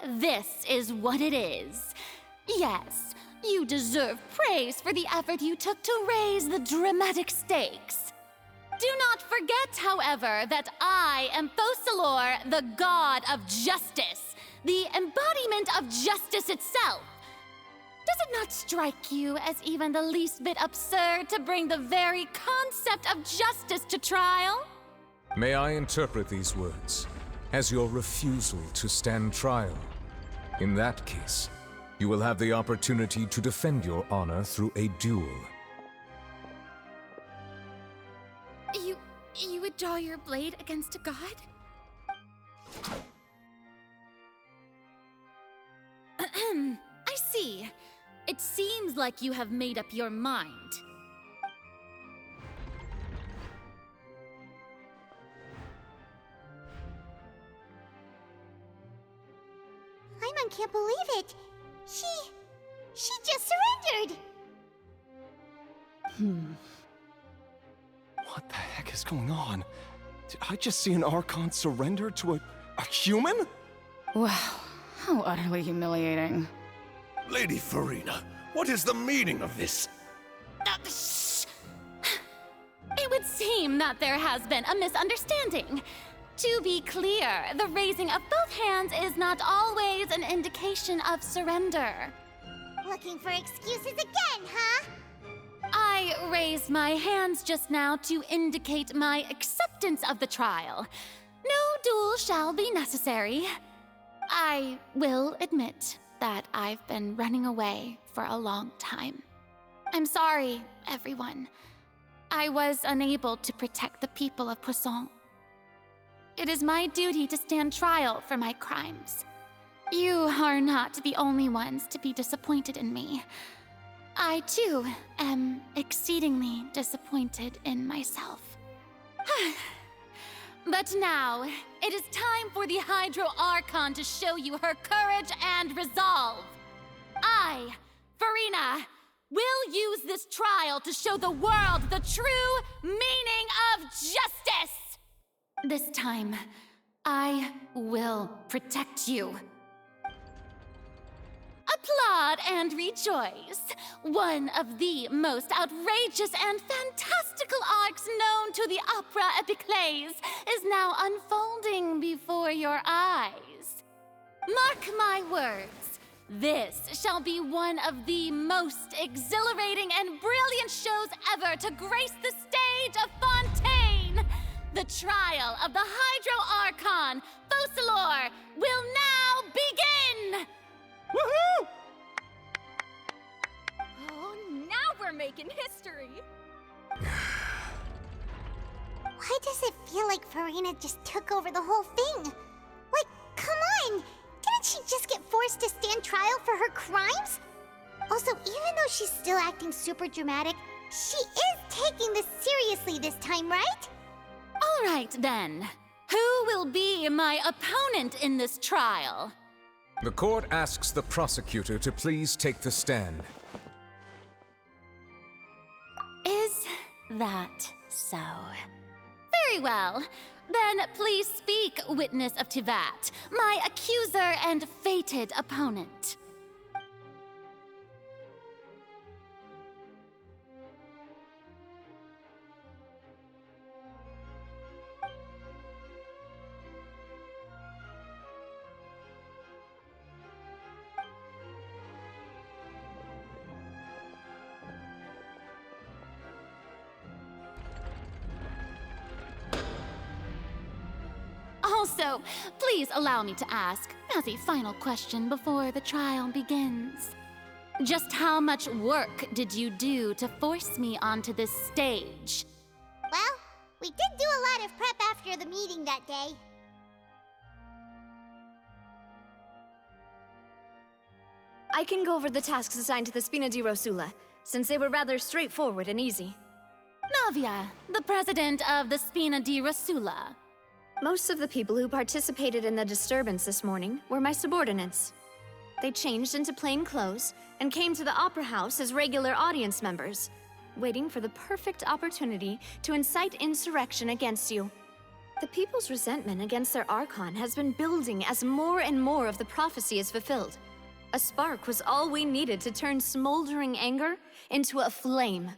this is what it is. Yes, you deserve praise for the effort you took to raise the dramatic stakes. Do not forget, however, that I am Focalor, the god of justice, the embodiment of justice itself. Does it not strike you as even the least bit absurd to bring the very concept of justice to trial? May I interpret these words as your refusal to stand trial? In that case, you will have the opportunity to defend your honor through a duel. You would draw your blade against a god? I see. It seems like you have made up your mind. Paimon can't believe it. She just surrendered. What the heck is going on? Did I just see an Archon surrender to a human? Wow, how utterly humiliating. Lady Furina, what is the meaning of this? Shh! It would seem that there has been a misunderstanding. To be clear, the raising of both hands is not always an indication of surrender. Looking for excuses again, huh? I raised my hands just now to indicate my acceptance of the trial. No duel shall be necessary. I will admit that I've been running away for a long time. I'm sorry, everyone. I was unable to protect the people of Poisson. It is my duty to stand trial for my crimes. You are not the only ones to be disappointed in me. I, too, am exceedingly disappointed in myself. But now, it is time for the Hydro Archon to show you her courage and resolve. I, Furina, will use this trial to show the world the true meaning of justice! This time, I will protect you. Applaud and rejoice! One of the most outrageous and fantastical arcs known to the opera epiclese is now unfolding before your eyes. Mark my words, this shall be one of the most exhilarating and brilliant shows ever to grace the stage of Fontaine! The trial of the Hydro Archon, Focalor, will now begin! Woohoo! Oh, now we're making history! Why does it feel like Furina just took over the whole thing? Like, come on! Didn't she just get forced to stand trial for her crimes? Also, even though she's still acting super dramatic, she is taking this seriously this time, right? All right, then. Who will be my opponent in this trial? The court asks the prosecutor to please take the stand. Is that so? Very well. Then please speak, witness of Tivat, my accuser and fated opponent. Also, please allow me to ask, as a final question before the trial begins. Just how much work did you do to force me onto this stage? Well, we did do a lot of prep after the meeting that day. I can go over the tasks assigned to the Spina di Rosula, since they were rather straightforward and easy. Navia, the president of the Spina di Rosula. Most of the people who participated in the disturbance this morning were my subordinates. They changed into plain clothes and came to the Opera House as regular audience members, waiting for the perfect opportunity to incite insurrection against you. The people's resentment against their Archon has been building as more and more of the prophecy is fulfilled. A spark was all we needed to turn smoldering anger into a flame.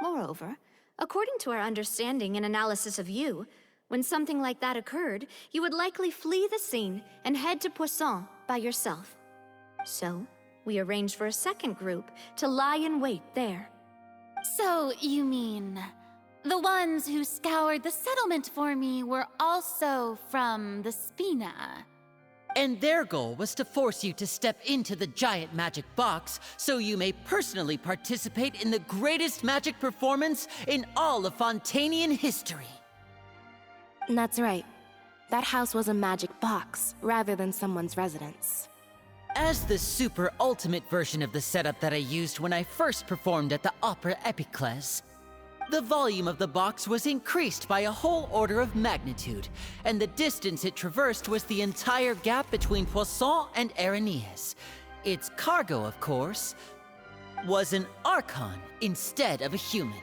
Moreover, according to our understanding and analysis of you, when something like that occurred, you would likely flee the scene and head to Poisson by yourself. So, we arranged for a second group to lie in wait there. So, you mean the ones who scoured the settlement for me were also from the Spina? And their goal was to force you to step into the giant magic box so you may personally participate in the greatest magic performance in all of Fontanian history. That's right. That house was a magic box, rather than someone's residence. As the super ultimate version of the setup that I used when I first performed at the Opera Epiclese, the volume of the box was increased by a whole order of magnitude, and the distance it traversed was the entire gap between Poisson and Areneas. Its cargo, of course, was an Archon instead of a human.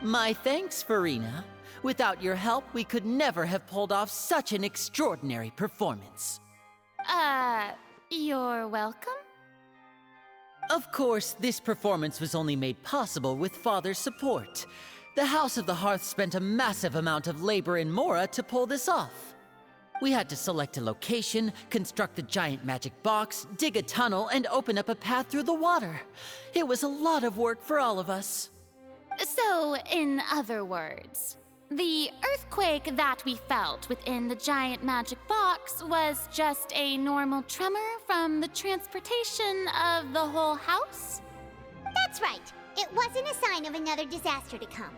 My thanks, Furina. Without your help, we could never have pulled off such an extraordinary performance. You're welcome? Of course, this performance was only made possible with Father's support. The House of the Hearth spent a massive amount of labor in Mora to pull this off. We had to select a location, construct a giant magic box, dig a tunnel, and open up a path through the water. It was a lot of work for all of us. So, in other words, the earthquake that we felt within the giant magic box was just a normal tremor from the transportation of the whole house? That's right. It wasn't a sign of another disaster to come.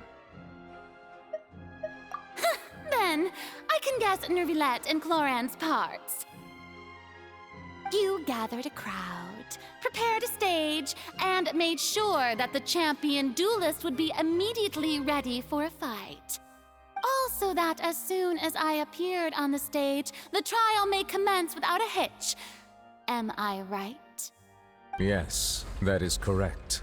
Then, I can guess Nervillette and Cloran's parts. You gathered a crowd, prepared a stage, and made sure that the champion duelist would be immediately ready for a fight. Also that as soon as I appeared on the stage, the trial may commence without a hitch. Am I right? Yes, that is correct.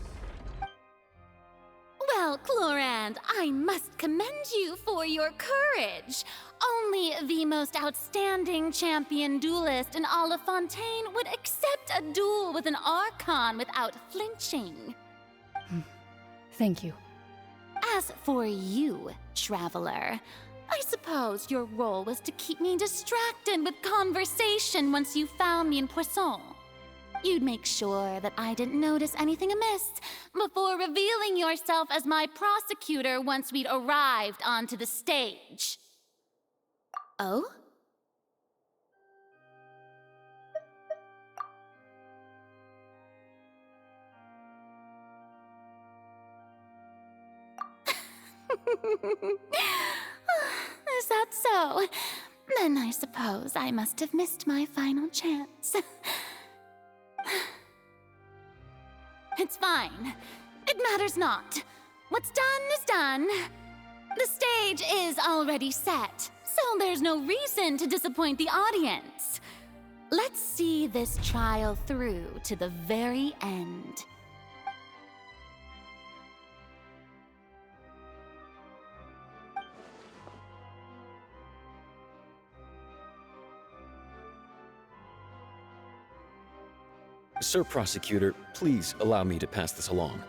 Well, Clorand, I must commend you for your courage. Only the most outstanding champion duelist in all of Fontaine would accept a duel with an Archon without flinching. Thank you. As for you, Traveler, I suppose your role was to keep me distracted with conversation once you found me in Poisson. You'd make sure that I didn't notice anything amiss before revealing yourself as my prosecutor once we'd arrived onto the stage. Oh? Is that so? Then I suppose I must have missed my final chance. It's fine. It matters not. What's done is done. The stage is already set, so there's no reason to disappoint the audience. Let's see this trial through to the very end. Sir Prosecutor, please allow me to pass this along.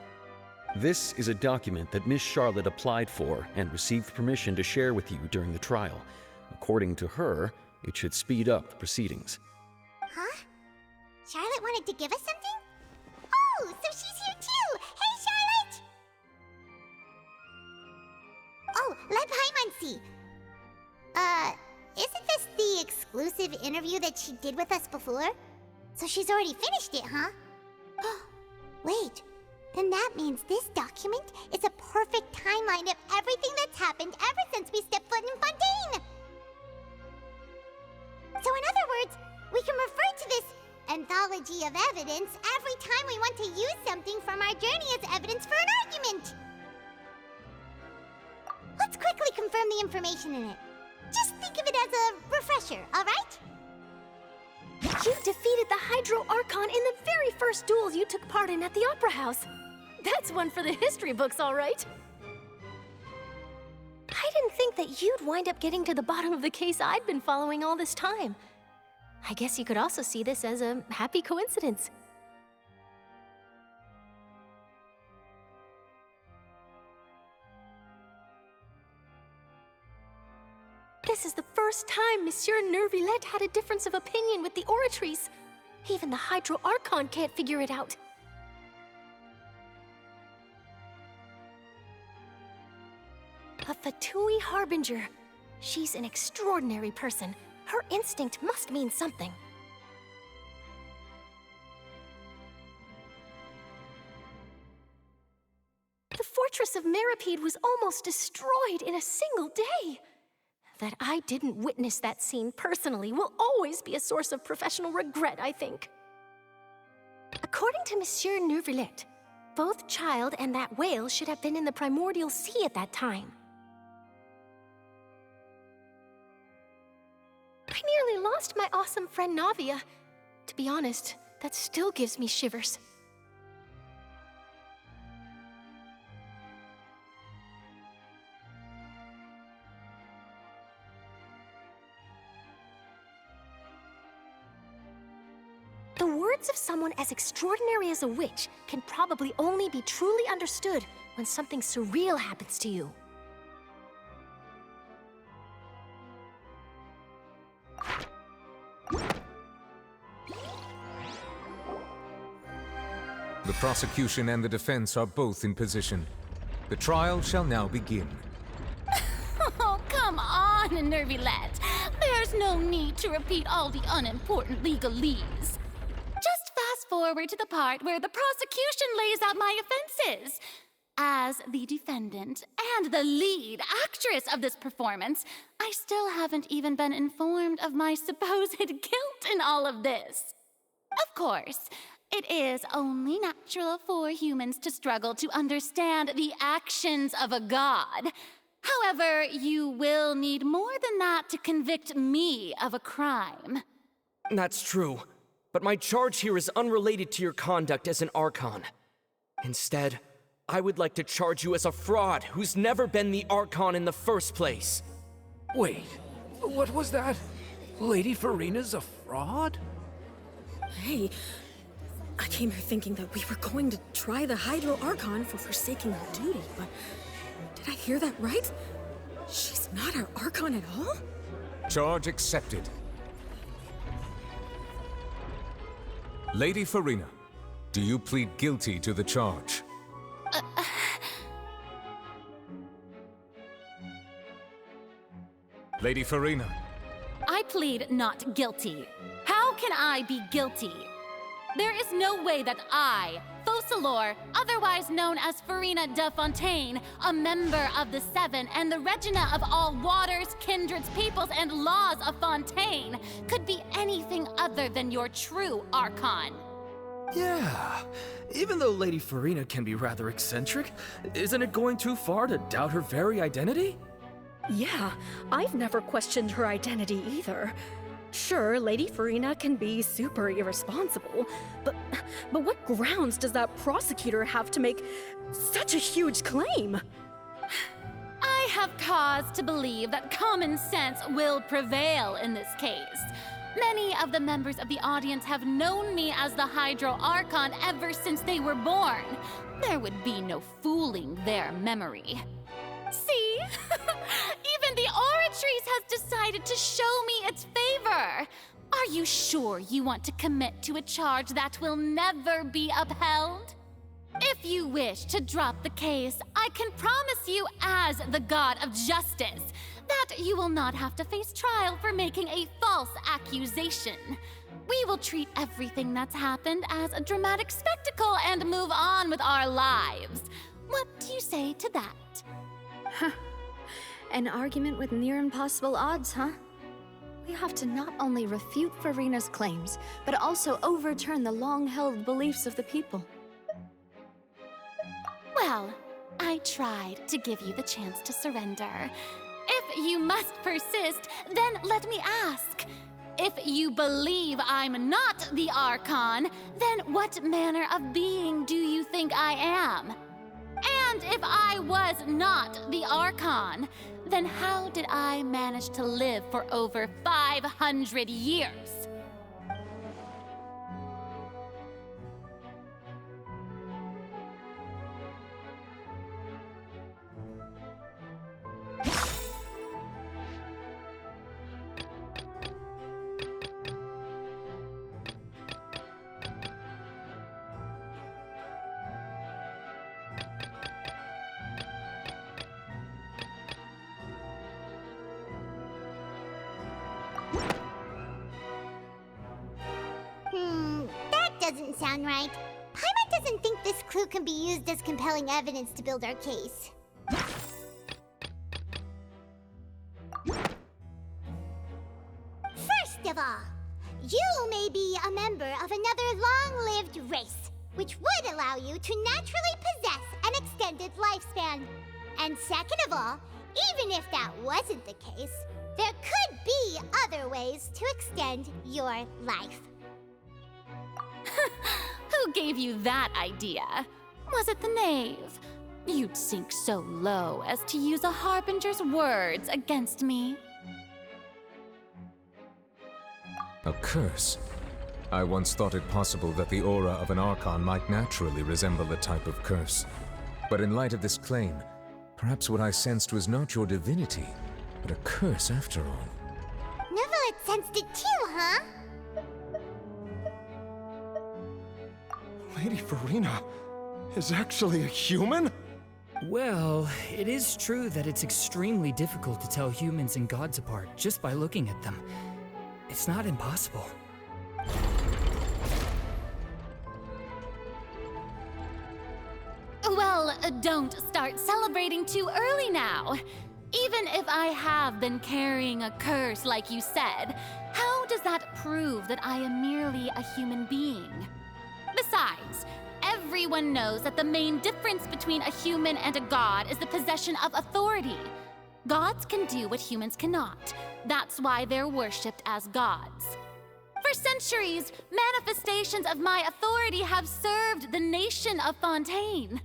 This is a document that Miss Charlotte applied for and received permission to share with you during the trial. According to her, it should speed up the proceedings. Huh? Charlotte wanted to give us something? Oh, so she's here too! Hey, Charlotte! Oh, let Paimon see. Isn't this the exclusive interview that she did with us before? So she's already finished it, huh? Wait, then that means this document is a perfect timeline of everything that's happened ever since we stepped foot in Fontaine! So in other words, we can refer to this anthology of evidence every time we want to use something from our journey as evidence for an argument! Let's quickly confirm the information in it. Just think of it as a refresher, alright? You defeated the Hydro Archon in the very first duels you took part in at the Opera House. That's one for the history books, all right. I didn't think think that you'd wind up getting to the bottom of the case I'd been following all this time. I guess you could also see this as a happy coincidence. This is the first time Monsieur Nervillette had a difference of opinion with the Oratrice. Even the Hydro Archon can't figure it out. A Fatui Harbinger. She's an extraordinary person. Her instinct must mean something. The fortress of Meripede was almost destroyed in a single day. That I didn't witness that scene personally will always be a source of professional regret, I think. According to Monsieur Nervillette, both Child and that whale should have been in the primordial sea at that time. I nearly lost my awesome friend Navia. To be honest, that still gives me shivers. The words of someone as extraordinary as a witch can probably only be truly understood when something surreal happens to you. The prosecution and the defense are both in position. The trial shall now begin. Oh, come on, Nervillette. There's no need to repeat all the unimportant legalese. Just fast forward to the part where the prosecution lays out my offenses. As the defendant and the lead actress of this performance, I still haven't even been informed of my supposed guilt in all of this. Of course, it is only natural for humans to struggle to understand the actions of a god. However, you will need more than that to convict me of a crime. That's true, but my charge here is unrelated to your conduct as an Archon. Instead, I would like to charge you as a fraud who's never been the Archon in the first place. Wait, what was that? Lady Furina's a fraud? Hey, I came here thinking that we were going to try the Hydro Archon for forsaking our duty, but did I hear that right? She's not our Archon at all? Charge accepted. Lady Furina, do you plead guilty to the charge? Lady Furina. I plead not guilty. How can I be guilty? There is no way that I, Focalor, otherwise known as Furina de Fontaine, a member of the Seven and the Regina of all waters, kindreds, peoples, and laws of Fontaine, could be anything other than your true Archon. Yeah, even though Lady Furina can be rather eccentric, isn't it going too far to doubt her very identity? Yeah, I've never questioned her identity either. Sure, Lady Furina can be super irresponsible, but what grounds does that prosecutor have to make such a huge claim? I have cause to believe that common sense will prevail in this case. Many of the members of the audience have known me as the Hydro Archon ever since they were born. There would be no fooling their memory. See? Even the Oratrice has decided to show me its favor. Are you sure you want to commit to a charge that will never be upheld? If you wish to drop the case, I can promise you as the God of Justice that you will not have to face trial for making a false accusation. We will treat everything that's happened as a dramatic spectacle and move on with our lives. What do you say to that? Huh. An argument with near impossible odds, huh? We have to not only refute Furina's claims, but also overturn the long-held beliefs of the people. Well, I tried to give you the chance to surrender. If you must persist, then let me ask. If you believe I'm not the Archon, then what manner of being do you think I am? And if I was not the Archon, then how did I manage to live for over 500 years? That doesn't sound right. Paimon doesn't think this clue can be used as compelling evidence to build our case. First of all, you may be a member of another long-lived race, which would allow you to naturally possess an extended lifespan. And second of all, even if that wasn't the case, there could be other ways to extend your life. Who gave you that idea? Was it the knave? You'd sink so low as to use a harbinger's words against me. A curse? I once thought it possible that the aura of an Archon might naturally resemble a type of curse. But in light of this claim, perhaps what I sensed was not your divinity, but a curse after all. Neuvillette sensed it too, huh? Lady Furina is actually a human? Well, it is true that it's extremely difficult to tell humans and gods apart just by looking at them. It's not impossible. Well, don't start celebrating too early now. Even if I have been carrying a curse like you said, how does that prove that I am merely a human being? Besides, everyone knows that the main difference between a human and a god is the possession of authority. Gods can do what humans cannot. That's why they're worshipped as gods. For centuries, manifestations of my authority have served the nation of Fontaine.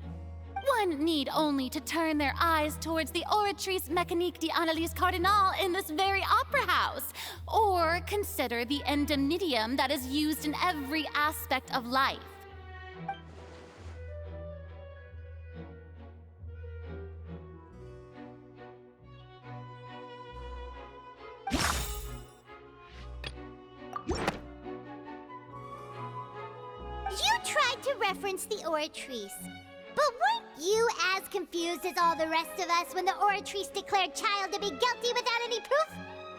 One need only to turn their eyes towards the Oratrice Mécanique d'Analyse Cardinal in this very opera house, or consider the endemnitium that is used in every aspect of life. You tried to reference the Oratrice, but weren't you as confused as all the rest of us when the Oratrice declared Child to be guilty without any proof?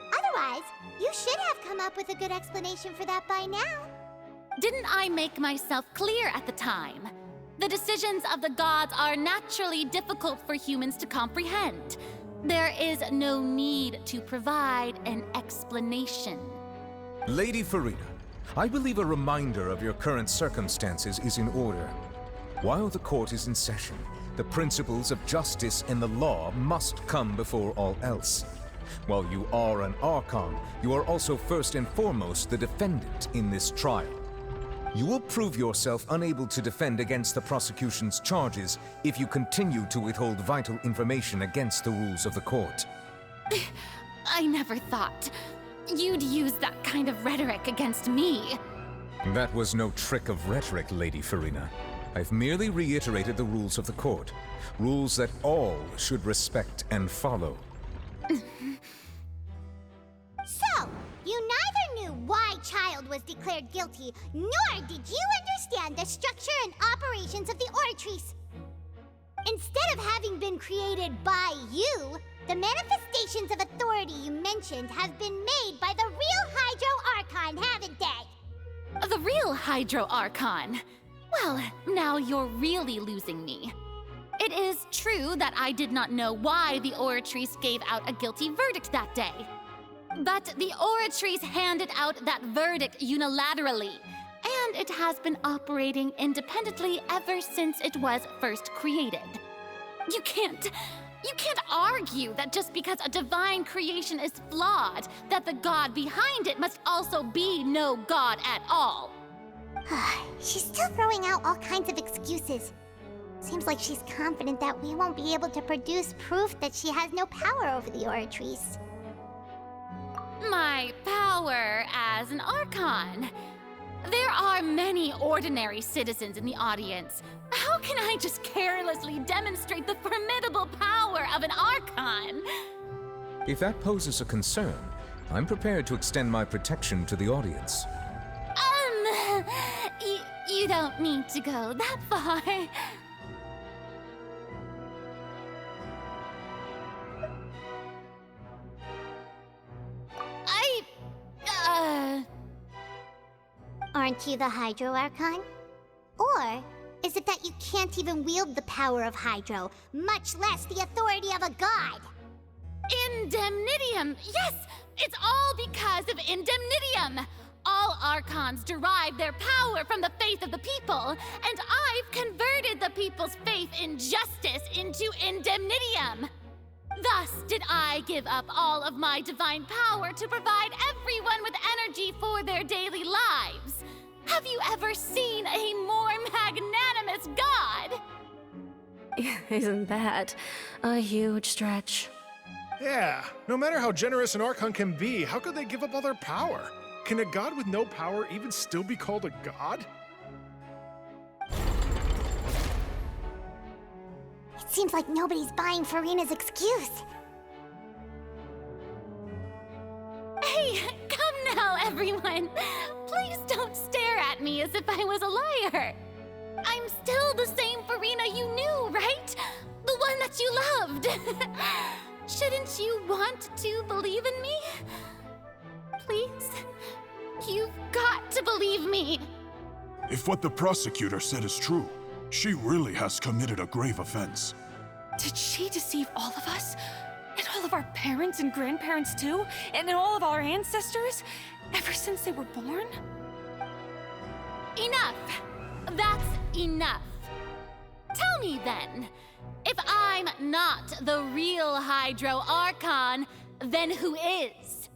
Otherwise, you should have come up with a good explanation for that by now. Didn't I make myself clear at the time? The decisions of the gods are naturally difficult for humans to comprehend. There is no need to provide an explanation. Lady Furina, I believe a reminder of your current circumstances is in order. While the court is in session, the principles of justice and the law must come before all else. While you are an Archon, you are also first and foremost the defendant in this trial. You will prove yourself unable to defend against the prosecution's charges if you continue to withhold vital information against the rules of the court. I never thought you'd use that kind of rhetoric against me. That was no trick of rhetoric, Lady Furina. I've merely reiterated the rules of the court. Rules that all should respect and follow. So, you neither knew why Child was declared guilty, nor did you understand the structure and operations of the Oratrice. Instead of having been created by you, the manifestations of authority you mentioned have been made by the real Hydro Archon, haven't they? The real Hydro Archon? Well, now you're really losing me. It is true that I did not know why the Oratrice gave out a guilty verdict that day. But the Oratrice handed out that verdict unilaterally, and it has been operating independently ever since it was first created. You can't argue that just because a divine creation is flawed, that the god behind it must also be no god at all. She's still throwing out all kinds of excuses. Seems like she's confident that we won't be able to produce proof that she has no power over the Oratrice. My power as an Archon. There are many ordinary citizens in the audience. How can I just carelessly demonstrate the formidable power of an Archon? If that poses a concern, I'm prepared to extend my protection to the audience. You don't need to go that far. Aren't you the Hydro Archon? Or is it that you can't even wield the power of Hydro, much less the authority of a god? Indemnitium! Yes! It's all because of Indemnitium! All Archons derive their power from the faith of the people, and I've converted the people's faith in justice into Indemnitium! Thus did I give up all of my divine power to provide everyone with energy for their daily lives. Have you ever seen a more magnanimous god? Isn't that a huge stretch? Yeah, no matter how generous an Archon can be, how could they give up all their power? Can a god with no power even still be called a god? It seems like nobody's buying Furina's excuse. Hey, come now, everyone. Please don't stare at me as if I was a liar. I'm still the same Furina you knew, right? The one that you loved. Shouldn't you want to believe in me? Please? You've got to believe me. If what the prosecutor said is true, she really has committed a grave offense. Did she deceive all of us? And all of our parents and grandparents too? And all of our ancestors? Ever since they were born? Enough! That's enough. Tell me then, if I'm not the real Hydro Archon, then who is?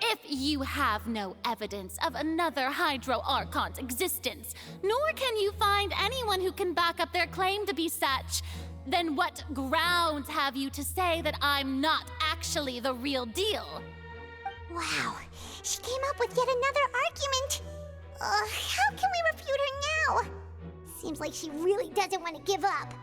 If you have no evidence of another Hydro Archon's existence, nor can you find anyone who can back up their claim to be such, then what grounds have you to say that I'm not actually the real deal? Wow, she came up with yet another argument. How can we refute her now? Seems like she really doesn't want to give up.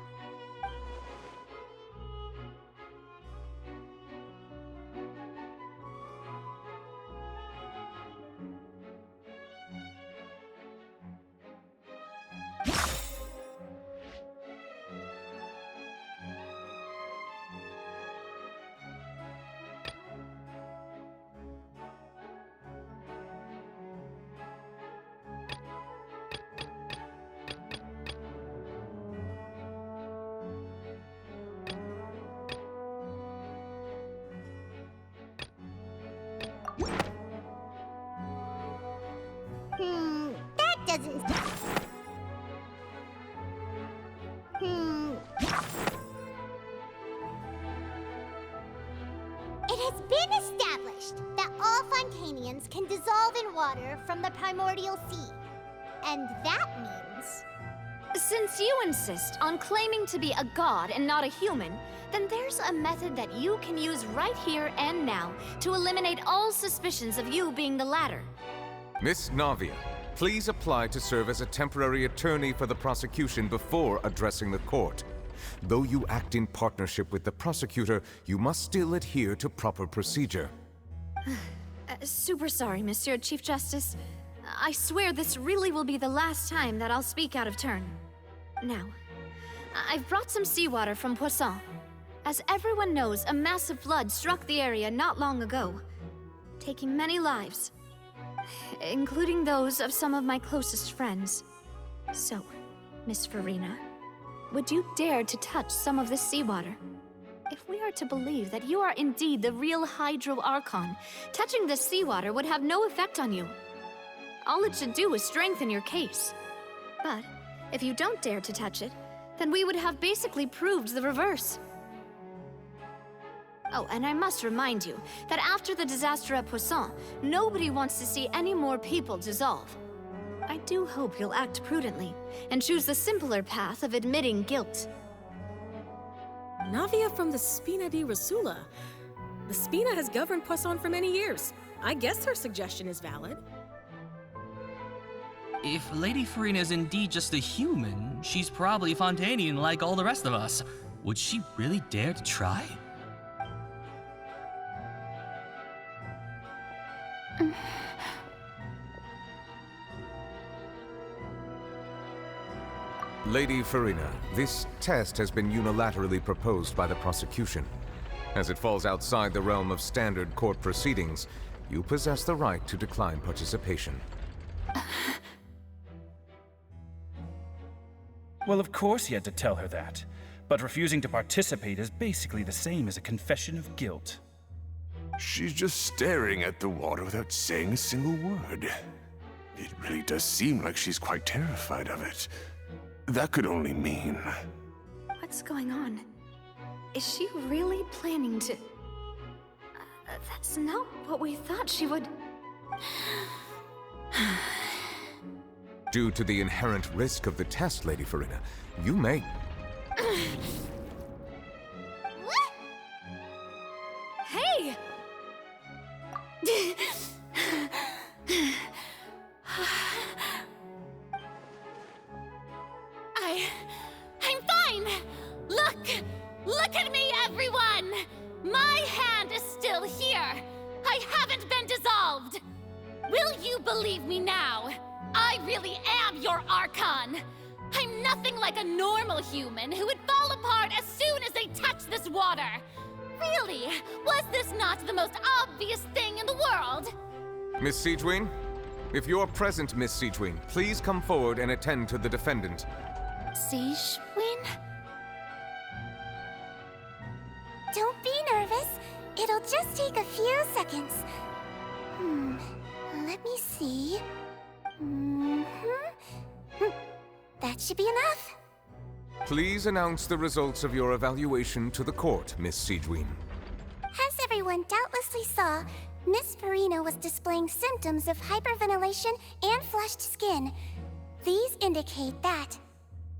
That doesn't... It has been established that all Fontanians can dissolve in water from the primordial sea. And that means... Since you insist on claiming to be a god and not a human, then there's a method that you can use right here and now to eliminate all suspicions of you being the latter. Miss Navia, please apply to serve as a temporary attorney for the prosecution before addressing the court. Though you act in partnership with the prosecutor, you must still adhere to proper procedure. Super sorry, Monsieur Chief Justice. I swear this really will be the last time that I'll speak out of turn. Now, I've brought some seawater from Poisson. As everyone knows, a massive flood struck the area not long ago, taking many lives, including those of some of my closest friends. So, Miss Furina, would you dare to touch some of this seawater? If we are to believe that you are indeed the real Hydro Archon, touching this seawater would have no effect on you. All it should do is strengthen your case. But if you don't dare to touch it, then we would have basically proved the reverse. Oh, and I must remind you that after the disaster at Poisson, nobody wants to see any more people dissolve. I do hope you'll act prudently and choose the simpler path of admitting guilt. Navia from the Spina di Rasula. The Spina has governed Poisson for many years. I guess her suggestion is valid. If Lady Furina is indeed just a human, she's probably Fontanian like all the rest of us. Would she really dare to try? Lady Furina, this test has been unilaterally proposed by the prosecution. As it falls outside the realm of standard court proceedings, you possess the right to decline participation. Well, of course he had to tell her that. But refusing to participate is basically the same as a confession of guilt. She's just staring at the water without saying a single word. It really does seem like she's quite terrified of it. That could only mean... What's going on? Is she really planning to... that's not what we thought she would... Due to the inherent risk of the test, Lady Furina, you may... What? Hey! I'm fine! Look at me, everyone! My hand is still here! I haven't been dissolved! Will you believe me now? I really am your Archon! I'm nothing like a normal human who would fall apart as soon as they touch this water! Really? Was this not the most obvious thing in the world? Miss Siegewien? If you're present, Miss Siegewien, please come forward and attend to the defendant. Siegewien? Don't be nervous. It'll just take a few seconds. Let me see. That should be enough. Please announce the results of your evaluation to the court, Miss Siegewien. As everyone doubtlessly saw, Miss Furina was displaying symptoms of hyperventilation and flushed skin. These indicate that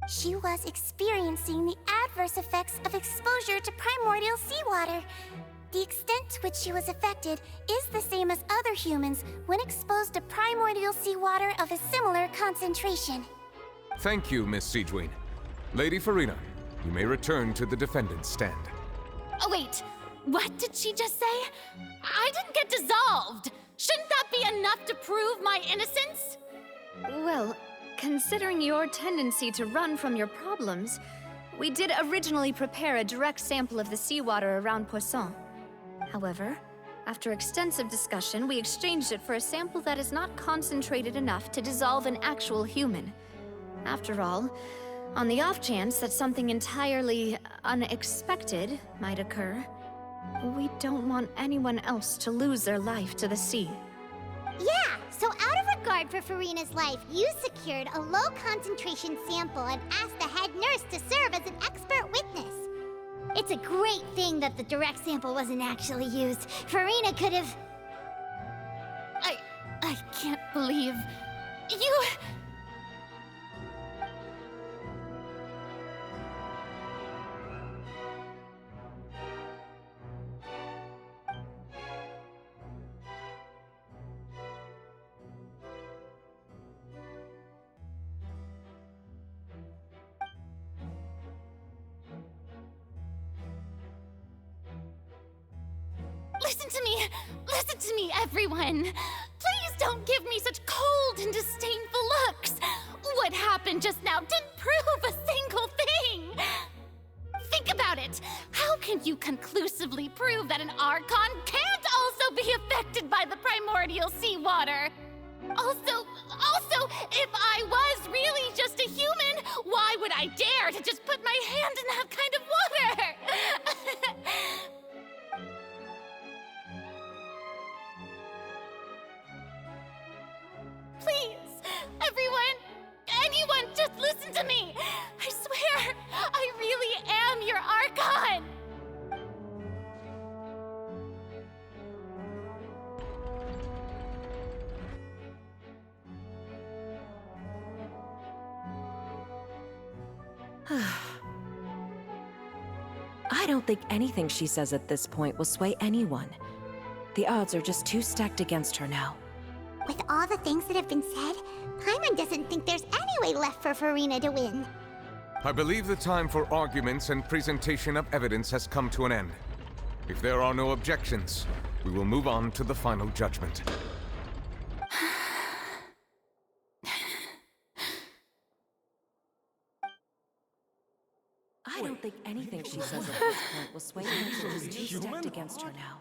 she was experiencing the adverse effects of exposure to primordial seawater. The extent to which she was affected is the same as other humans when exposed to primordial seawater of a similar concentration. Thank you, Miss Siegewien. Lady Furina, you may return to the defendant's stand. Oh, wait. What did she just say? I didn't get dissolved. Shouldn't that be enough to prove my innocence? Well, considering your tendency to run from your problems, we did originally prepare a direct sample of the seawater around Poisson. However, after extensive discussion, we exchanged it for a sample that is not concentrated enough to dissolve an actual human. After all, on the off chance that something entirely unexpected might occur, we don't want anyone else to lose their life to the sea. Yeah, so out of regard for Furina's life, you secured a low-concentration sample and asked the head nurse to serve as an expert witness. It's a great thing that the direct sample wasn't actually used. Furina could have... I can't believe... you... Listen to me, everyone! Please don't give me such cold and disdainful looks! What happened just now didn't prove a single thing! Think about it! How can you conclusively prove that an Archon can't also be affected by the primordial seawater? Also, if I was really just a human, why would I dare to just put my hand in that kind of water? Please, anyone, just listen to me! I swear, I really am your Archon! I don't think anything she says at this point will sway anyone. The odds are just too stacked against her now. With all the things that have been said, Paimon doesn't think there's any way left for Furina to win. I believe the time for arguments and presentation of evidence has come to an end. If there are no objections, we will move on to the final judgment. I don't think anything she says at this point will sway anyone. She's too stacked against her now.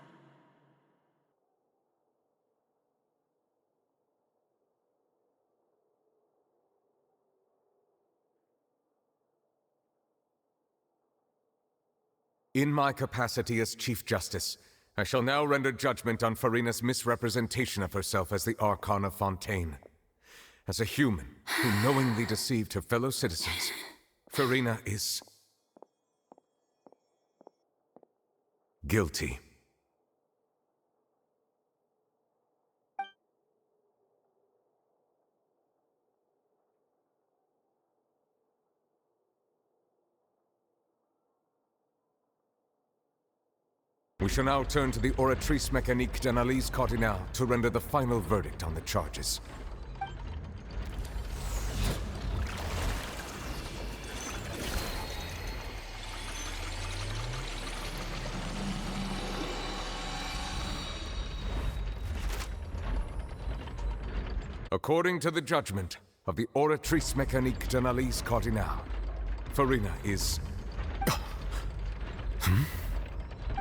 In my capacity as Chief Justice, I shall now render judgment on Furina's misrepresentation of herself as the Archon of Fontaine. As a human who knowingly deceived her fellow citizens, Furina is guilty. We shall now turn to the Oratrice Mécanique d'Analyse Cardinale to render the final verdict on the charges. According to the judgment of the Oratrice Mécanique d'Analyse Cardinale, Furina is...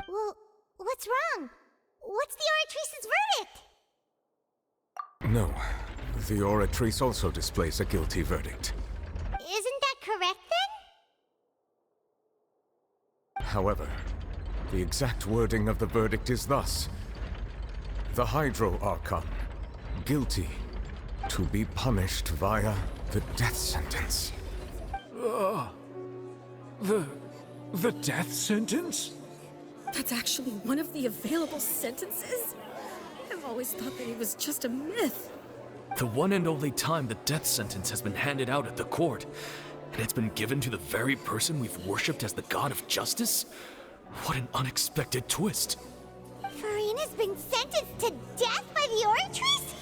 Well, what's wrong? What's the Oratrice's verdict? No, the Oratrice also displays a guilty verdict. Isn't that correct then? However, the exact wording of the verdict is thus: the Hydro Archon, guilty, to be punished via the death sentence. The death sentence? That's actually one of the available sentences? I've always thought that it was just a myth. The one and only time the death sentence has been handed out at the court, and it's been given to the very person we've worshipped as the god of justice? What an unexpected twist. Furina's been sentenced to death by the Oratrice?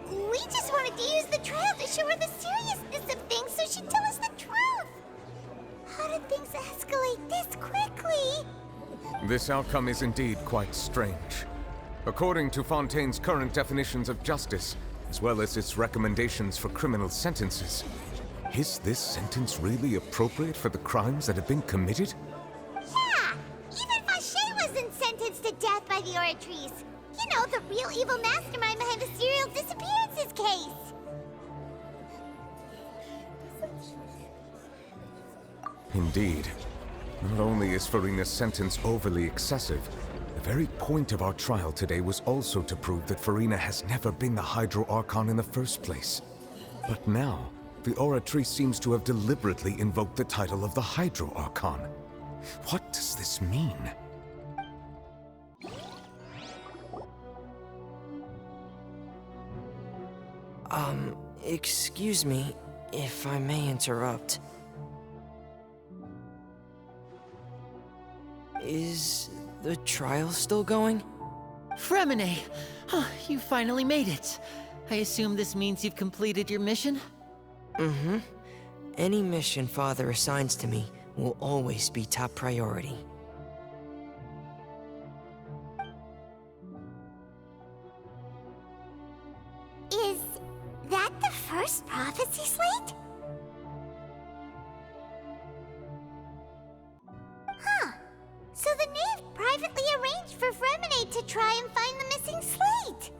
We just wanted to use the trial to show her the seriousness of things so she'd tell us the truth. How did things escalate this quickly? This outcome is indeed quite strange. According to Fontaine's current definitions of justice, as well as its recommendations for criminal sentences, is this sentence really appropriate for the crimes that have been committed? Yeah! Even Vacher wasn't sentenced to death by the Oratrice. You know, the real evil mastermind behind the serial disappearances case. Indeed. Not only is Furina's sentence overly excessive, the very point of our trial today was also to prove that Furina has never been the Hydro Archon in the first place. But now, the Oratrice seems to have deliberately invoked the title of the Hydro Archon. What does this mean? Excuse me, if I may interrupt. Is the trial still going? Fremine! You finally made it. I assume this means you've completed your mission? Mm-hmm. Any mission Father assigns to me will always be top priority. Is that the first prophecy slate? Huh. So the knave privately arranged for Fremine to try and find the missing slate.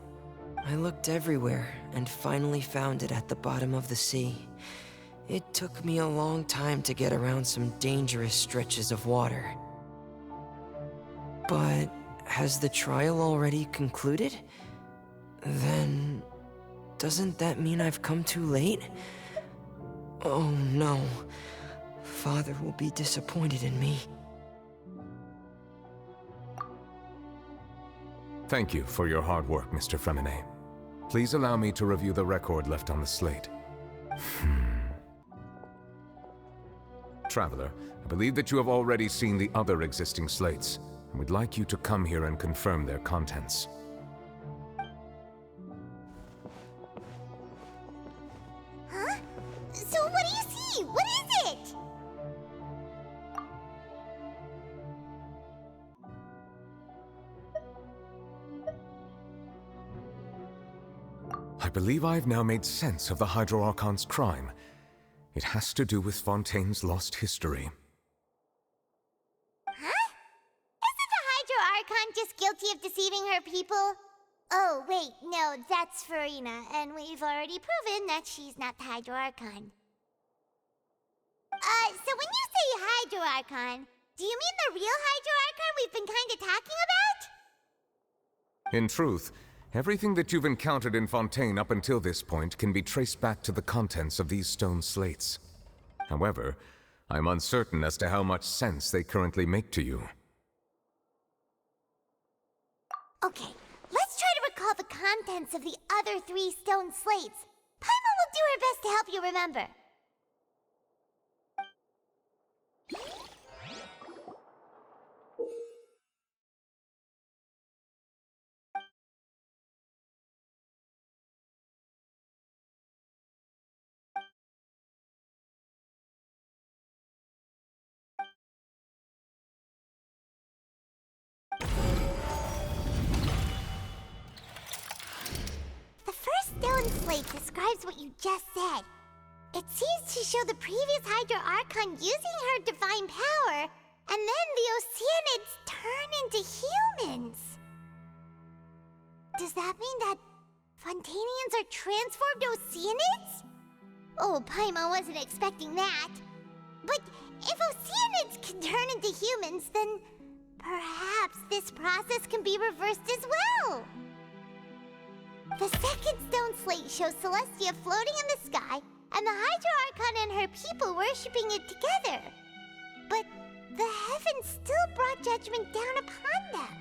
I looked everywhere and finally found it at the bottom of the sea. It took me a long time to get around some dangerous stretches of water. But has the trial already concluded? Then doesn't that mean I've come too late? Oh no. Father will be disappointed in me. Thank you for your hard work, Mr. Fremine. Please allow me to review the record left on the slate. Traveler, I believe that you have already seen the other existing slates, and would like you to come here and confirm their contents. Huh? So what do you see? What is it? I believe I have now made sense of the Hydro Archon's crime. It has to do with Fontaine's lost history. Huh? Isn't the Hydro Archon just guilty of deceiving her people? Oh, wait, no, that's Furina, and we've already proven that she's not the Hydro Archon. So when you say Hydro Archon, do you mean the real Hydro Archon we've been kinda talking about? In truth, everything that you've encountered in Fontaine up until this point can be traced back to the contents of these stone slates. However, I'm uncertain as to how much sense they currently make to you. Okay, let's try to recall the contents of the other 3 stone slates. Paimon will do her best to help you remember. The first stone slate describes what you just said. It seems to show the previous Hydro Archon using her divine power, and then the Oceanids turn into humans. Does that mean that Fontanians are transformed Oceanids? Oh, Paimon wasn't expecting that. But if Oceanids can turn into humans, then perhaps this process can be reversed as well. The second stone slate shows Celestia floating in the sky, and the Hydro Archon and her people worshipping it together. But the heavens still brought judgment down upon them.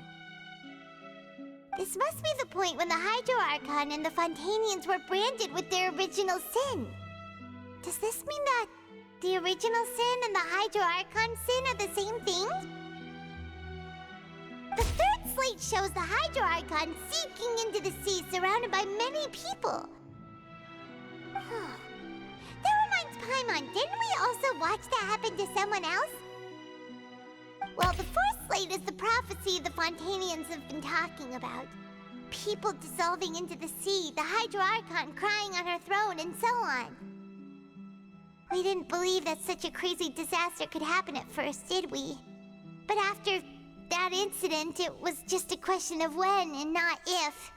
This must be the point when the Hydro Archon and the Fontanians were branded with their original sin. Does this mean that the original sin and the Hydro Archon sin are the same thing? The third slate shows the Hydro Archon sinking into the sea surrounded by many people. That reminds Paimon, didn't we also watch that happen to someone else? Well, the fourth slate is the prophecy the Fontanians have been talking about. People dissolving into the sea, the Hydro Archon crying on her throne, and so on. We didn't believe that such a crazy disaster could happen at first, did we? But after that incident, it was just a question of when and not if.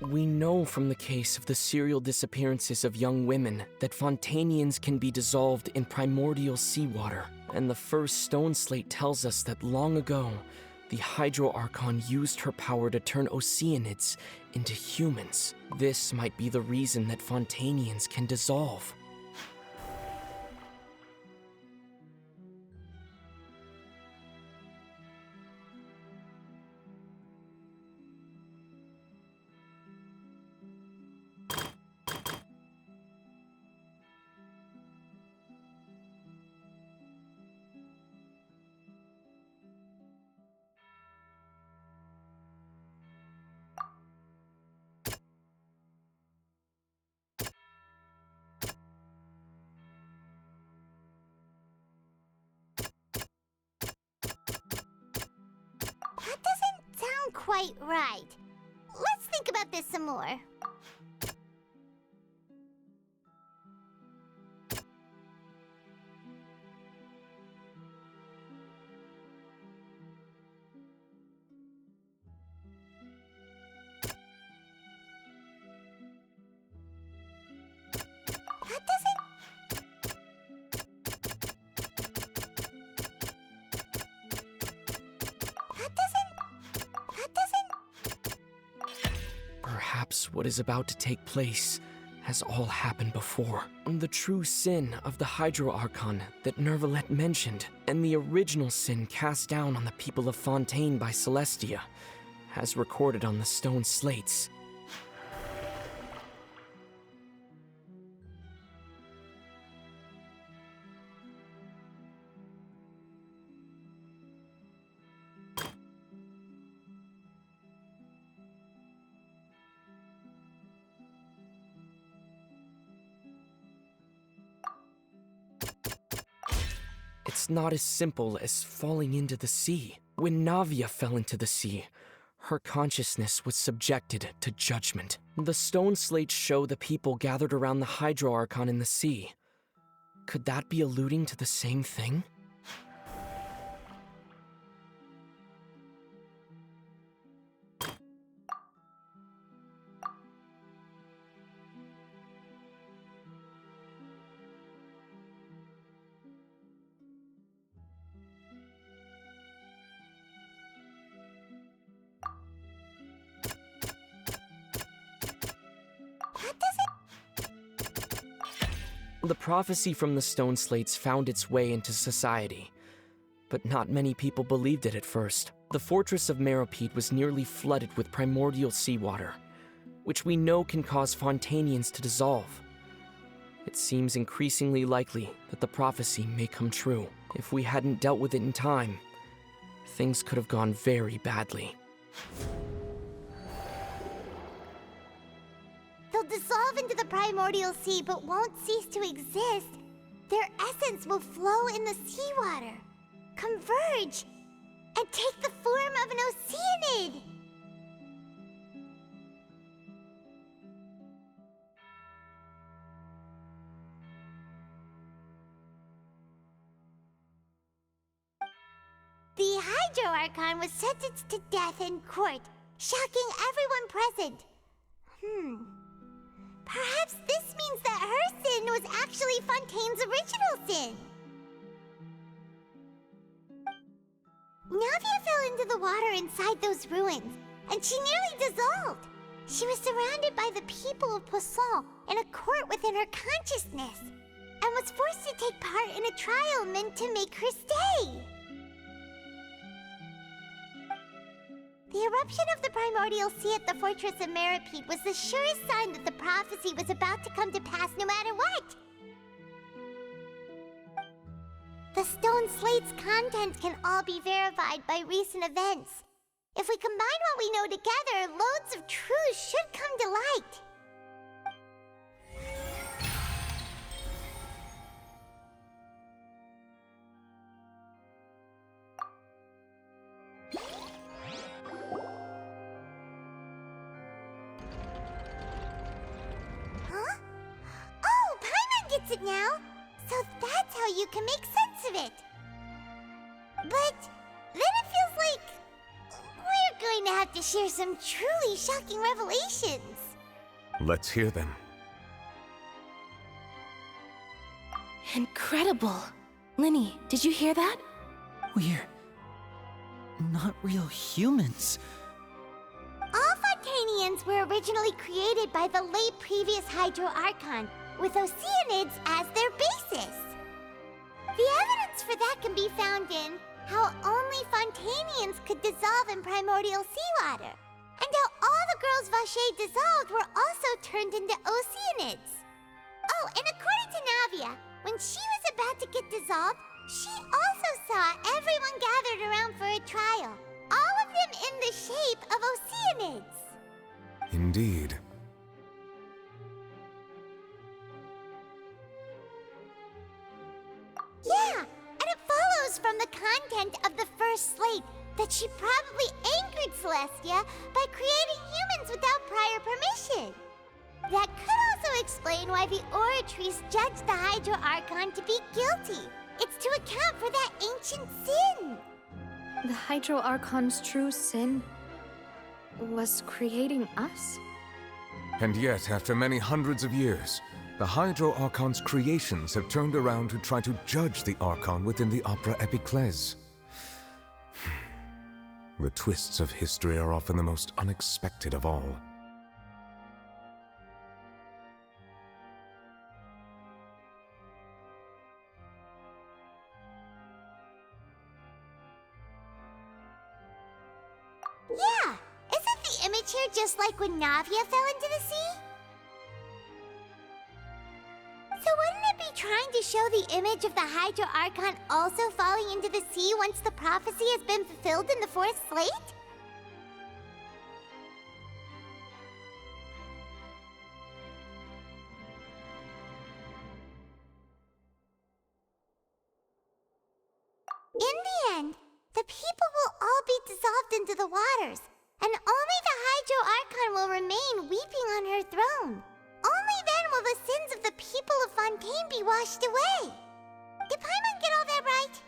We know from the case of the serial disappearances of young women that Fontanians can be dissolved in primordial seawater. And the first stone slate tells us that long ago, the Hydro Archon used her power to turn Oceanids into humans. This might be the reason that Fontanians can dissolve. That doesn't sound quite right. Let's think about this some more. us what is about to take place has all happened before. The true sin of the Hydro Archon that Nervalet mentioned, and the original sin cast down on the people of Fontaine by Celestia, as recorded on the stone slates. It's not as simple as falling into the sea. When Navia fell into the sea, her consciousness was subjected to judgment. The stone slates show the people gathered around the Hydro Archon in the sea. Could that be alluding to the same thing? The prophecy from the stone slates found its way into society, but not many people believed it at first. The fortress of Meropide was nearly flooded with primordial seawater, which we know can cause Fontainians to dissolve. It seems increasingly likely that the prophecy may come true. If we hadn't dealt with it in time, things could have gone very badly. They'll dissolve into the primordial sea but won't cease to exist. Their essence will flow in the seawater, converge, and take the form of an oceanid. The Hydro Archon was sentenced to death in court, shocking everyone present. Perhaps this means that her sin was actually Fontaine's original sin. Navia fell into the water inside those ruins, and she nearly dissolved. She was surrounded by the people of Poisson in a court within her consciousness, and was forced to take part in a trial meant to make her stay. The eruption of the primordial sea at the fortress of Meropide was the surest sign that the prophecy was about to come to pass no matter what. The stone slate's contents can all be verified by recent events. If we combine what we know together, loads of truths should come to light. It now, so that's how you can make sense of it. But then it feels like we're going to have to share some truly shocking revelations. Let's hear them. Incredible. Linny, did you hear that? We're not real humans. All Fontainians were originally created by the late previous Hydro Archon, with oceanids as their basis. The evidence for that can be found in how only Fontainians could dissolve in primordial seawater, and how all the girls Vacher dissolved were also turned into oceanids. Oh, and according to Navia, when she was about to get dissolved, she also saw everyone gathered around for a trial, all of them in the shape of oceanids. Indeed. Yeah, and it follows from the content of the first slate that she probably angered Celestia by creating humans without prior permission. That could also explain why the Oratrice judged the Hydro Archon to be guilty. It's to account for that ancient sin. The Hydro Archon's true sin was creating us? And yet, after many hundreds of years, the Hydro Archon's creations have turned around to try to judge the Archon within the Opera Epiclese. The twists of history are often the most unexpected of all. image here just like when Navia fell into the sea? So wouldn't it be trying to show the image of the Hydro Archon also falling into the sea once the prophecy has been fulfilled in the fourth slate? In the end, the people will all be dissolved into the waters, and only the Hydro Archon will remain weeping on her throne. Only then will the sins of the people of Fontaine be washed away. Did Paimon get all that right?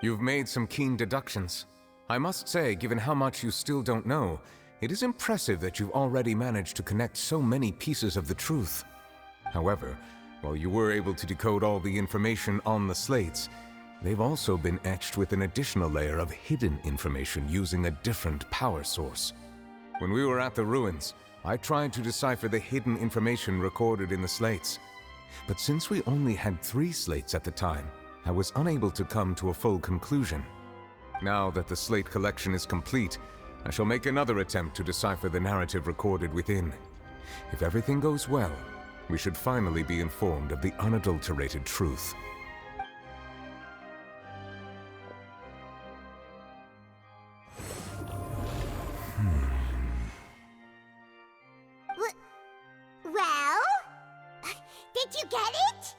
You've made some keen deductions. I must say, given how much you still don't know, it is impressive that you've already managed to connect so many pieces of the truth. However, while you were able to decode all the information on the slates, they've also been etched with an additional layer of hidden information using a different power source. When we were at the ruins, I tried to decipher the hidden information recorded in the slates. But since we only had 3 slates at the time, I was unable to come to a full conclusion. Now that the slate collection is complete, I shall make another attempt to decipher the narrative recorded within. If everything goes well, we should finally be informed of the unadulterated truth. Well? Did you get it?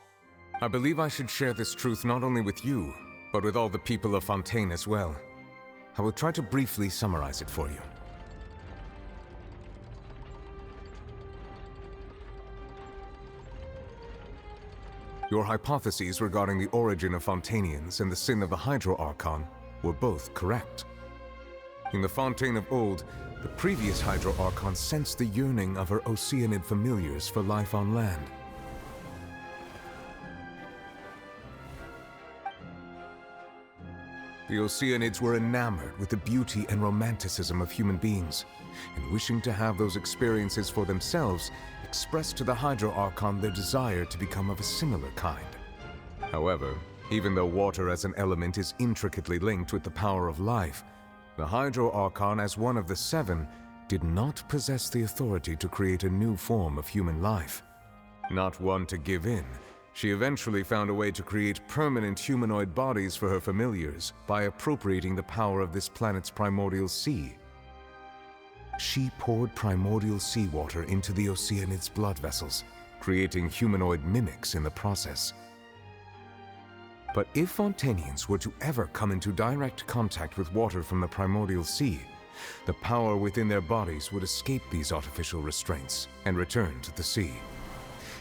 I believe I should share this truth not only with you, but with all the people of Fontaine as well. I will try to briefly summarize it for you. Your hypotheses regarding the origin of Fontainians and the sin of the Hydro Archon were both correct. In the Fontaine of old, the previous Hydro Archon sensed the yearning of her Oceanid familiars for life on land. The Oceanids were enamored with the beauty and romanticism of human beings, and wishing to have those experiences for themselves, expressed to the Hydro Archon their desire to become of a similar kind. However, even though water as an element is intricately linked with the power of life, the Hydro Archon, as one of the 7, did not possess the authority to create a new form of human life. Not one to give in, she eventually found a way to create permanent humanoid bodies for her familiars by appropriating the power of this planet's primordial sea. She poured primordial seawater into the Oceanids' blood vessels, creating humanoid mimics in the process. But if Fontainians were to ever come into direct contact with water from the primordial sea, the power within their bodies would escape these artificial restraints and return to the sea.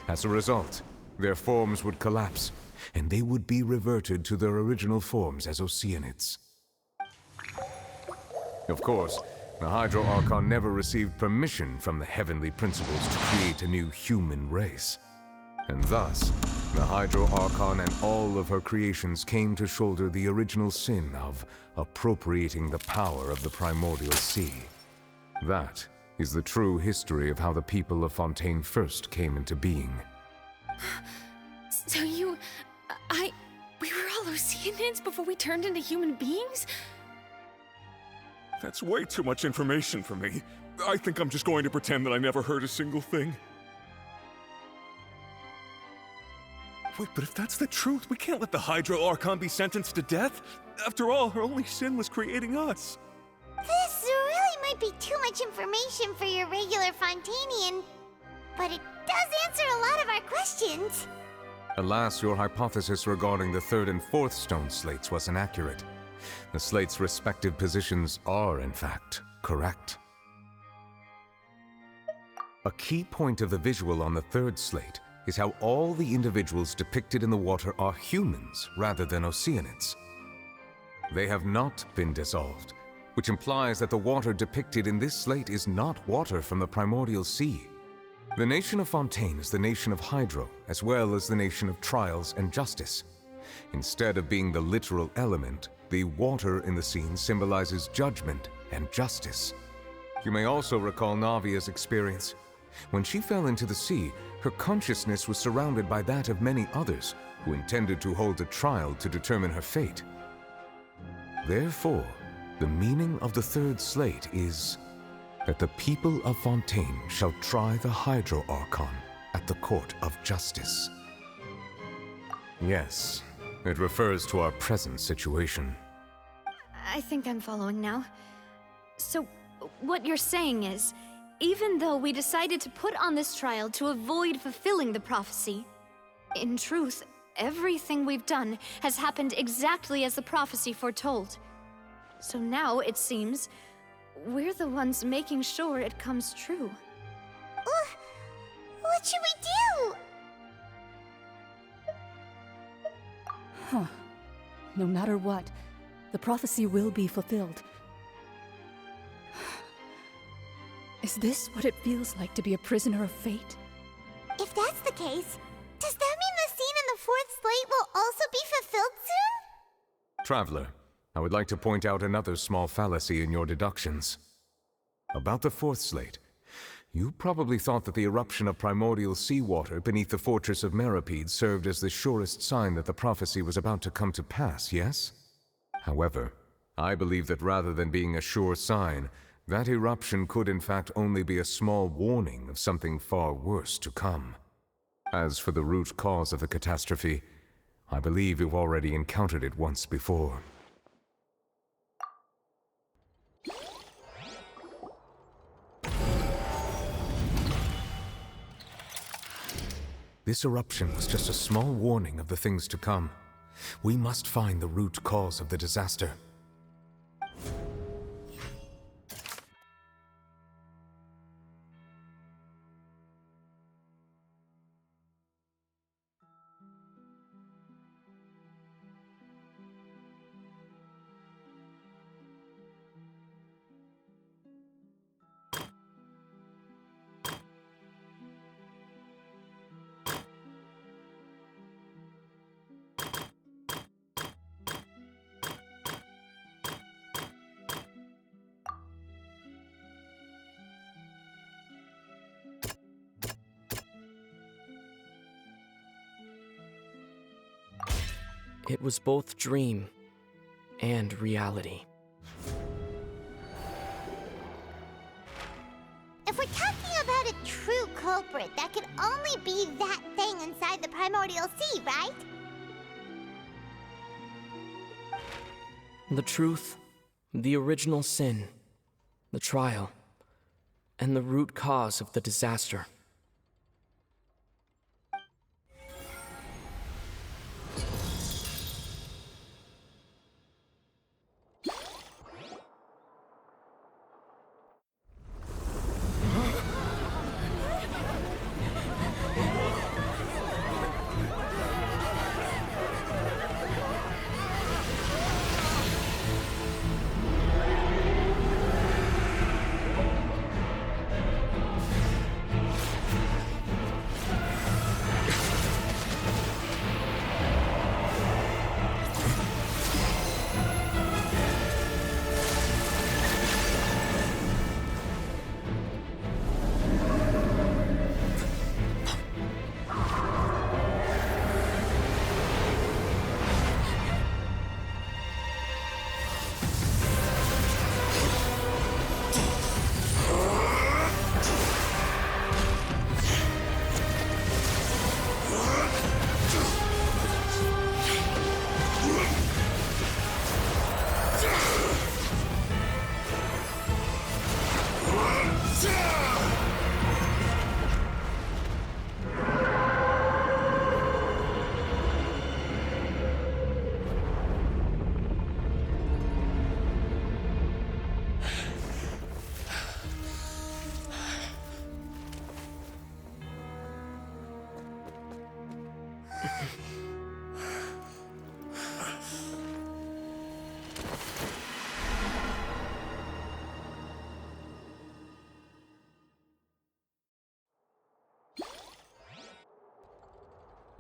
As a result, their forms would collapse, and they would be reverted to their original forms as Oceanids. Of course, the Hydro Archon never received permission from the heavenly principles to create a new human race. And thus, the Hydro Archon and all of her creations came to shoulder the original sin of appropriating the power of the primordial sea. That is the true history of how the people of Fontaine first came into being. So we were all Oceanids before we turned into human beings? That's way too much information for me. I think I'm just going to pretend that I never heard a single thing. Wait, but if that's the truth, we can't let the Hydro Archon be sentenced to death. After all, her only sin was creating us. This really might be too much information for your regular Fontainian, but it does answer a lot of our questions. Alas, your hypothesis regarding the 3rd and 4th stone slates was inaccurate. The slates' respective positions are, in fact, correct. A key point of the visual on the 3rd slate is how all the individuals depicted in the water are humans rather than Oceanids. They have not been dissolved, which implies that the water depicted in this slate is not water from the primordial sea. The nation of Fontaine is the nation of Hydro, as well as the nation of trials and justice. Instead of being the literal element, the water in the scene symbolizes judgment and justice. You may also recall Navia's experience. When she fell into the sea, her consciousness was surrounded by that of many others who intended to hold a trial to determine her fate. Therefore, The meaning of the third slate is that the people of Fontaine shall try the Hydro Archon at the Court of Justice. Yes, it refers to our present situation. I think I'm following now. So, what you're saying is, even though we decided to put on this trial to avoid fulfilling the prophecy, in truth, everything we've done has happened exactly as the prophecy foretold. So now, it seems, we're the ones making sure it comes true. What should we do? Huh. No matter what, the prophecy will be fulfilled. Is this what it feels like to be a prisoner of fate? If that's the case, does that mean the scene in the fourth slate will also be fulfilled soon? Traveler, I would like to point out another small fallacy in your deductions. About the fourth slate, you probably thought that the eruption of primordial seawater beneath the fortress of Meripede served as the surest sign that the prophecy was about to come to pass, yes? However, I believe that rather than being a sure sign, that eruption could in fact only be a small warning of something far worse to come. As for the root cause of the catastrophe, I believe you've already encountered it once before. This eruption was just a small warning of the things to come. We must find the root cause of the disaster. It was both dream and reality. If we're talking about a true culprit, that could only be that thing inside the primordial sea, right? The truth, the original sin, the trial, and the root cause of the disaster.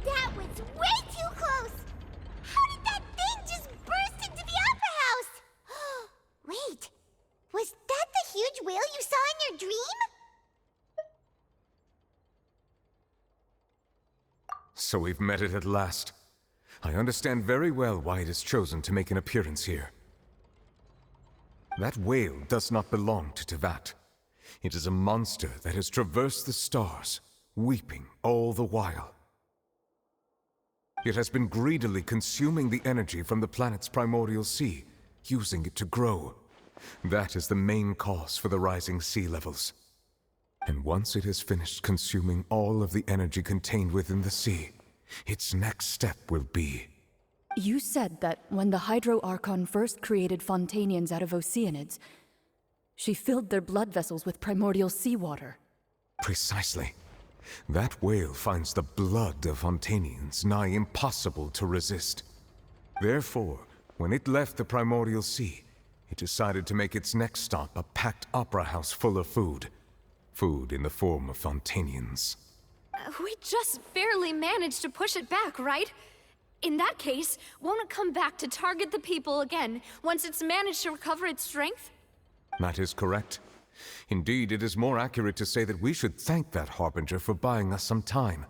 That was way too close! How did that thing just burst into the Opera House? Wait, was that the huge whale you saw in your dream? So we've met it at last. I understand very well why it has chosen to make an appearance here. That whale does not belong to Tevat. It is a monster that has traversed the stars, weeping all the while. It has been greedily consuming the energy from the planet's primordial sea, using it to grow. That is the main cause for the rising sea levels. And once it has finished consuming all of the energy contained within the sea, its next step will be... You said that when the Hydro Archon first created Fontanians out of Oceanids, she filled their blood vessels with primordial seawater. Precisely. That whale finds the blood of Fontanians nigh impossible to resist. Therefore, when it left the primordial sea, it decided to make its next stop a packed opera house full of food. Food in the form of Fontanians. We just barely managed to push it back, right? In that case, won't it come back to target the people again once it's managed to recover its strength? That is correct. Indeed, it is more accurate to say that we should thank that Harbinger for buying us some time.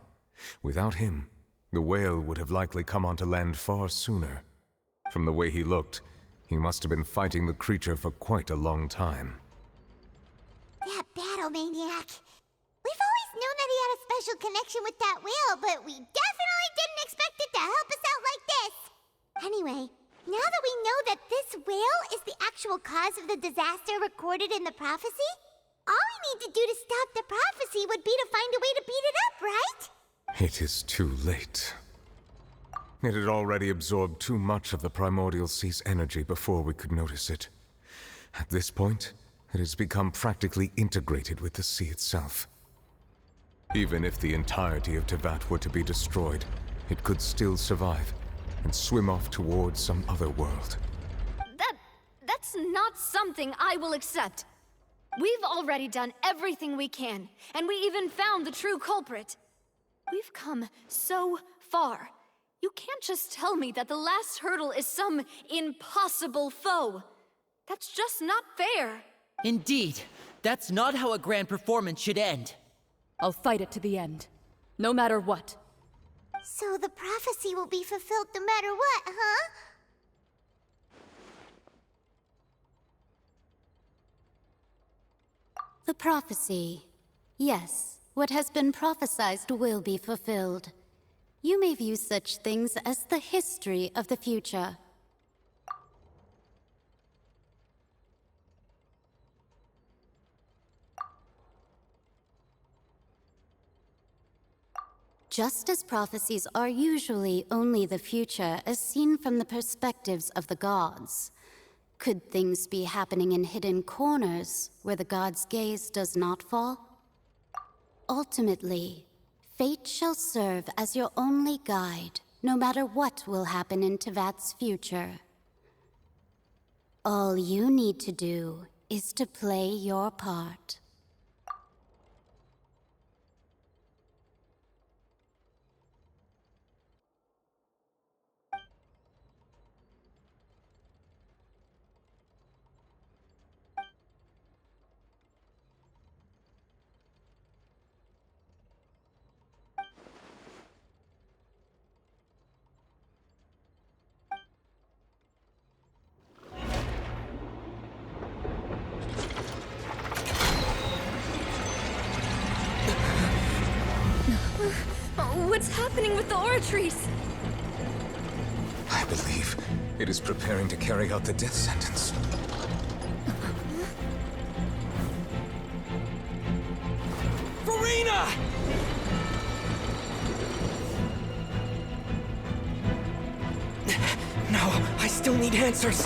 Without him, the whale would have likely come onto land far sooner. From the way he looked, he must have been fighting the creature for quite a long time. That battle maniac. We've always known that he had a special connection with that whale, but we definitely didn't expect it to help us out like this. Anyway, now that we know that this whale is the actual cause of the disaster recorded in the prophecy, all we need to do to stop the prophecy would be to find a way to beat it up, right? It is too late. It had already absorbed too much of the primordial sea's energy before we could notice it. At this point, it has become practically integrated with the sea itself. Even if the entirety of Tevat were to be destroyed, it could still survive and swim off towards some other world. That's not something I will accept. We've already done everything we can, and we even found the true culprit. We've come so far. You can't just tell me that the last hurdle is some impossible foe. That's just not fair. Indeed, that's not how a grand performance should end. I'll fight it to the end, no matter what. So the prophecy will be fulfilled no matter what, huh? The prophecy. Yes, what has been prophesied will be fulfilled. You may view such things as the history of the future. Just as prophecies are usually only the future as seen from the perspectives of the gods, could things be happening in hidden corners where the gods' gaze does not fall? Ultimately, fate shall serve as your only guide, no matter what will happen in Tevat's future. All you need to do is to play your part. What's happening with the oratories? I believe it is preparing to carry out the death sentence. Furina! No, I still need answers.